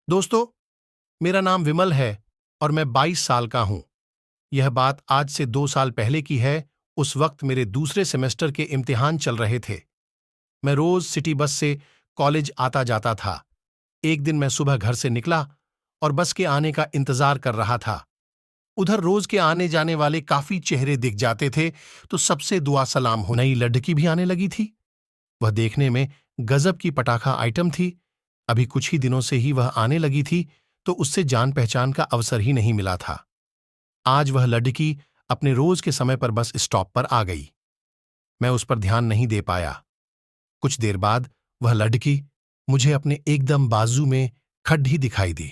दोस्तों, मेरा नाम विमल है और मैं 22 साल का हूं। यह बात आज से 2 साल पहले की है। उस वक्त मेरे दूसरे सेमेस्टर के इम्तिहान चल रहे थे। मैं रोज सिटी बस से कॉलेज आता जाता था। एक दिन मैं सुबह घर से निकला और बस के आने का इंतजार कर रहा था। उधर रोज के आने जाने वाले काफी चेहरे दिख जाते थे, तो सबसे दुआ सलाम हो। नई लड़की भी आने लगी थी। वह देखने में गजब की पटाखा आइटम थी। अभी कुछ ही दिनों से ही वह आने लगी थी, तो उससे जान पहचान का अवसर ही नहीं मिला था। आज वह लड़की अपने रोज के समय पर बस स्टॉप पर आ गई। मैं उस पर ध्यान नहीं दे पाया। कुछ देर बाद वह लड़की मुझे अपने एकदम बाजू में खड़ी दिखाई दी।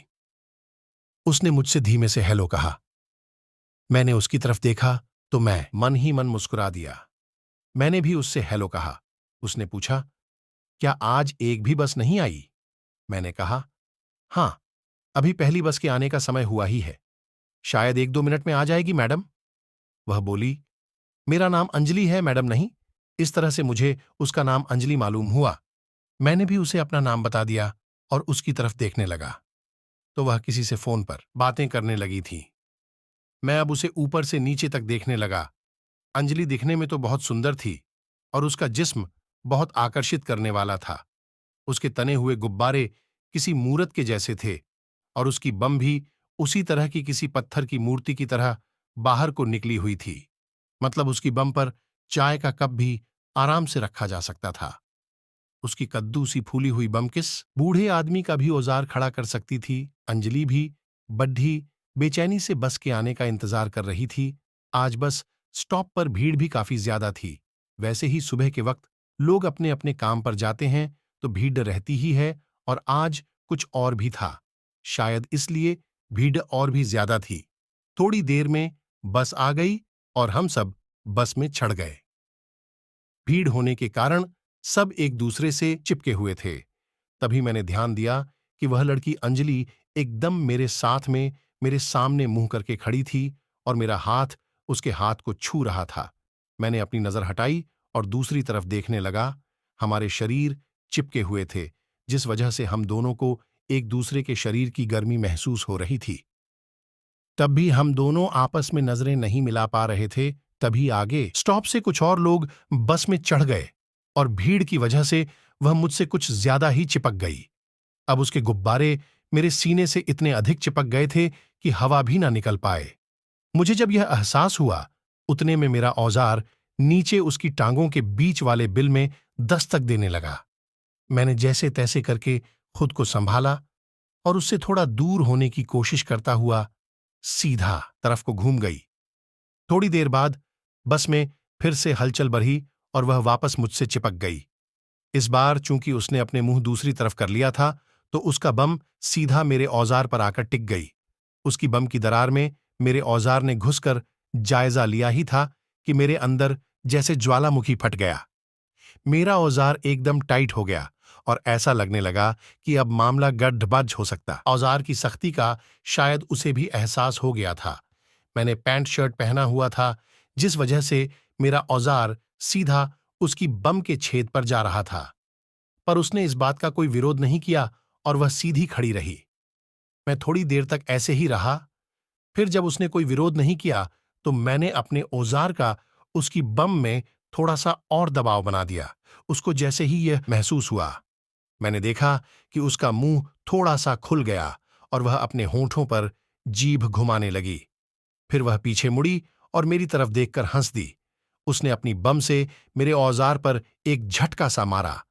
उसने मुझसे धीमे से हेलो कहा। मैंने उसकी तरफ देखा तो मैं मन ही मन मुस्कुरा दिया। मैंने भी उससे हेलो कहा। उसने पूछा, क्या आज एक भी बस नहीं आई? मैंने कहा, हाँ, अभी पहली बस के आने का समय हुआ ही है। शायद 1-2 मिनट में आ जाएगी मैडम। वह बोली, मेरा नाम अंजलि है मैडम। नहीं, इस तरह से मुझे उसका नाम अंजलि मालूम हुआ। मैंने भी उसे अपना नाम बता दिया और उसकी तरफ देखने लगा, तो वह किसी से फोन पर बातें करने लगी थी। मैं अब उसे ऊपर से नीचे तक देखने लगा। अंजलि दिखने में तो बहुत सुंदर थी और उसका जिस्म बहुत आकर्षित करने वाला था। उसके तने हुए गुब्बारे किसी मूरत के जैसे थे और उसकी बम भी उसी तरह की किसी पत्थर की मूर्ति की तरह बाहर को निकली हुई थी। मतलब उसकी बम पर चाय का कप भी आराम से रखा जा सकता था। उसकी कद्दू सी फूली हुई बम किस बूढ़े आदमी का भी औजार खड़ा कर सकती थी। अंजलि भी बड्ढी बेचैनी से बस के आने का इंतजार कर रही थी। आज बस स्टॉप पर भीड़ भी काफी ज्यादा थी। वैसे ही सुबह के वक्त लोग अपने अपने काम पर जाते हैं तो भीड़ रहती ही है, और आज कुछ और भी था। शायद इसलिए भीड़ और भी ज्यादा थी। थोड़ी देर में बस आ गई और हम सब बस में चढ़ गए। भीड़ होने के कारण सब एक दूसरे से चिपके हुए थे। तभी मैंने ध्यान दिया कि वह लड़की अंजलि एकदम मेरे साथ में मेरे सामने मुंह करके खड़ी थी और मेरा हाथ उसके हाथ को छू रहा था। मैंने अपनी नजर हटाई और दूसरी तरफ देखने लगा। हमारे शरीर चिपके हुए थे, जिस वजह से हम दोनों को एक दूसरे के शरीर की गर्मी महसूस हो रही थी। तब भी हम दोनों आपस में नजरें नहीं मिला पा रहे थे। तभी आगे स्टॉप से कुछ और लोग बस में चढ़ गए और भीड़ की वजह से वह मुझसे कुछ ज्यादा ही चिपक गई। अब उसके गुब्बारे मेरे सीने से इतने अधिक चिपक गए थे कि हवा भी ना निकल पाए। मुझे जब यह एहसास हुआ, उतने में मेरा औजार नीचे उसकी टांगों के बीच वाले बिल में दस्तक देने लगा। मैंने जैसे तैसे करके खुद को संभाला और उससे थोड़ा दूर होने की कोशिश करता हुआ सीधा तरफ को घूम गई। थोड़ी देर बाद बस में फिर से हलचल बढ़ी और वह वापस मुझसे चिपक गई। इस बार चूंकि उसने अपने मुंह दूसरी तरफ कर लिया था, तो उसका बम सीधा मेरे औजार पर आकर टिक गई। उसकी बम की दरार में मेरे औजार ने घुसकर जायजा लिया ही था कि मेरे अंदर जैसे ज्वालामुखी फट गया। मेरा औजार एकदम टाइट हो गया और ऐसा लगने लगा कि अब मामला गड्ढबज हो सकता। औजार की सख्ती का शायद उसे भी एहसास हो गया था। मैंने पैंट शर्ट पहना हुआ था, जिस वजह से मेरा औजार सीधा उसकी बम के छेद पर जा रहा था। पर उसने इस बात का कोई विरोध नहीं किया और वह सीधी खड़ी रही। मैं थोड़ी देर तक ऐसे ही रहा। फिर जब उसने कोई विरोध नहीं किया, तो मैंने अपने औजार का उसकी बम में थोड़ा सा और दबाव बना दिया। उसको जैसे ही यह महसूस हुआ, मैंने देखा कि उसका मुंह थोड़ा सा खुल गया और वह अपने होंठों पर जीभ घुमाने लगी। फिर वह पीछे मुड़ी और मेरी तरफ देखकर हंस दी। उसने अपनी बम से मेरे औजार पर एक झटका सा मारा।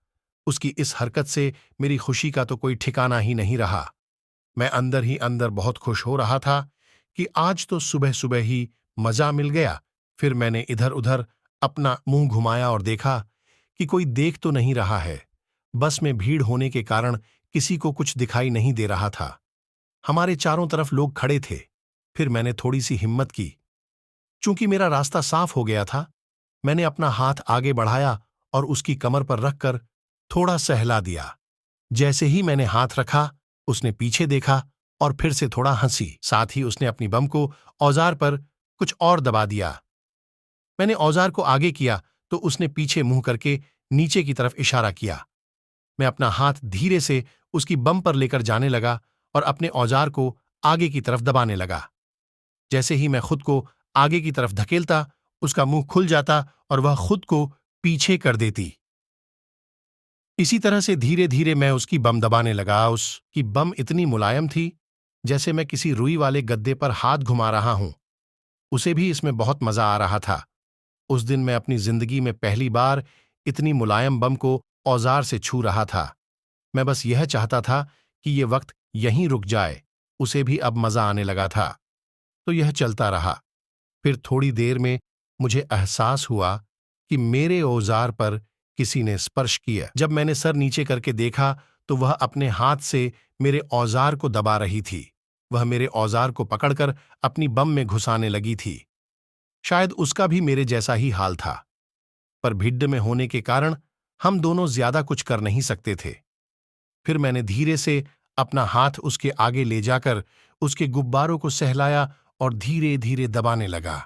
उसकी इस हरकत से मेरी खुशी का तो कोई ठिकाना ही नहीं रहा। मैं अंदर ही अंदर बहुत खुश हो रहा था कि आज तो सुबह सुबह ही मजा मिल गया। फिर मैंने इधर उधर अपना मुंह घुमाया और देखा कि कोई देख तो नहीं रहा है। बस में भीड़ होने के कारण किसी को कुछ दिखाई नहीं दे रहा था। हमारे चारों तरफ लोग खड़े थे। फिर मैंने थोड़ी सी हिम्मत की। चूंकि मेरा रास्ता साफ हो गया था, मैंने अपना हाथ आगे बढ़ाया और उसकी कमर पर रखकर थोड़ा सहला दिया। जैसे ही मैंने हाथ रखा, उसने पीछे देखा और फिर से थोड़ा हंसी। साथ ही उसने अपनी बम को औजार पर कुछ और दबा दिया। मैंने औजार को आगे किया तो उसने पीछे मुंह करके नीचे की तरफ इशारा किया। मैं अपना हाथ धीरे से उसकी बम पर लेकर जाने लगा और अपने औजार को आगे की तरफ दबाने लगा। जैसे ही मैं खुद को आगे की तरफ धकेलता, उसका मुंह खुल जाता और वह खुद को पीछे कर देती। इसी तरह से धीरे धीरे मैं उसकी बम दबाने लगा। उसकी बम इतनी मुलायम थी जैसे मैं किसी रुई वाले गद्दे पर हाथ घुमा रहा हूं। उसे भी इसमें बहुत मजा आ रहा था। उस दिन मैं अपनी जिंदगी में पहली बार इतनी मुलायम बम को औजार से छू रहा था। मैं बस यह चाहता था कि ये वक्त यहीं रुक जाए। उसे भी अब मजा आने लगा था। तो यह चलता रहा। फिर थोड़ी देर में मुझे एहसास हुआ कि मेरे औजार पर किसी ने स्पर्श किया। जब मैंने सर नीचे करके देखा तो वह अपने हाथ से मेरे औजार को दबा रही थी। वह मेरे औजार को पकड़कर अपनी बम में घुसाने लगी थी। शायद उसका भी मेरे जैसा ही हाल था, पर भिड्ड में होने के कारण हम दोनों ज्यादा कुछ कर नहीं सकते थे। फिर मैंने धीरे से अपना हाथ उसके आगे ले जाकर उसके गुब्बारों को सहलाया और धीरे धीरे दबाने लगा।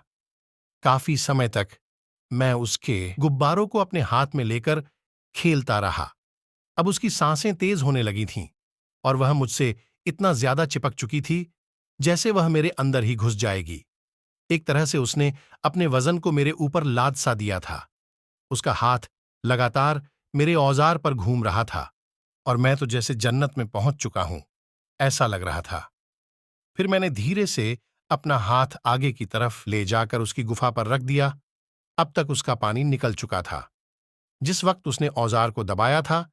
काफी समय तक मैं उसके गुब्बारों को अपने हाथ में लेकर खेलता रहा। अब उसकी सांसें तेज होने लगी थीं और वह मुझसे इतना ज्यादा चिपक चुकी थी जैसे वह मेरे अंदर ही घुस जाएगी। एक तरह से उसने अपने वजन को मेरे ऊपर लाद सा दिया था। उसका हाथ लगातार मेरे औजार पर घूम रहा था और मैं तो जैसे जन्नत में पहुंच चुका हूं, ऐसा लग रहा था। फिर मैंने धीरे से अपना हाथ आगे की तरफ ले जाकर उसकी गुफा पर रख दिया। अब तक उसका पानी निकल चुका था। जिस वक्त उसने औजार को दबाया था,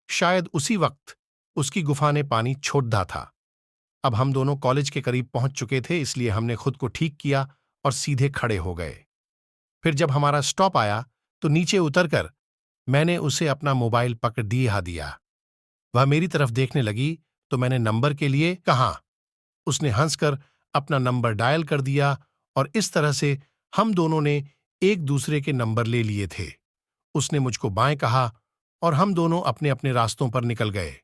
शायद उसी वक्त उसकी गुफा ने पानी छोड़ दा था। अब हम दोनों कॉलेज के करीब पहुंच चुके थे, इसलिए हमने खुद को ठीक किया और सीधे खड़े हो गए। फिर जब हमारा स्टॉप आया तो नीचे उतरकर मैंने उसे अपना मोबाइल पकड़ दिया। वह मेरी तरफ देखने लगी तो मैंने नंबर के लिए कहा। उसने हंसकर अपना नंबर डायल कर दिया और इस तरह से हम दोनों ने एक दूसरे के नंबर ले लिए थे। उसने मुझको बाएं कहा और हम दोनों अपने अपने रास्तों पर निकल गए।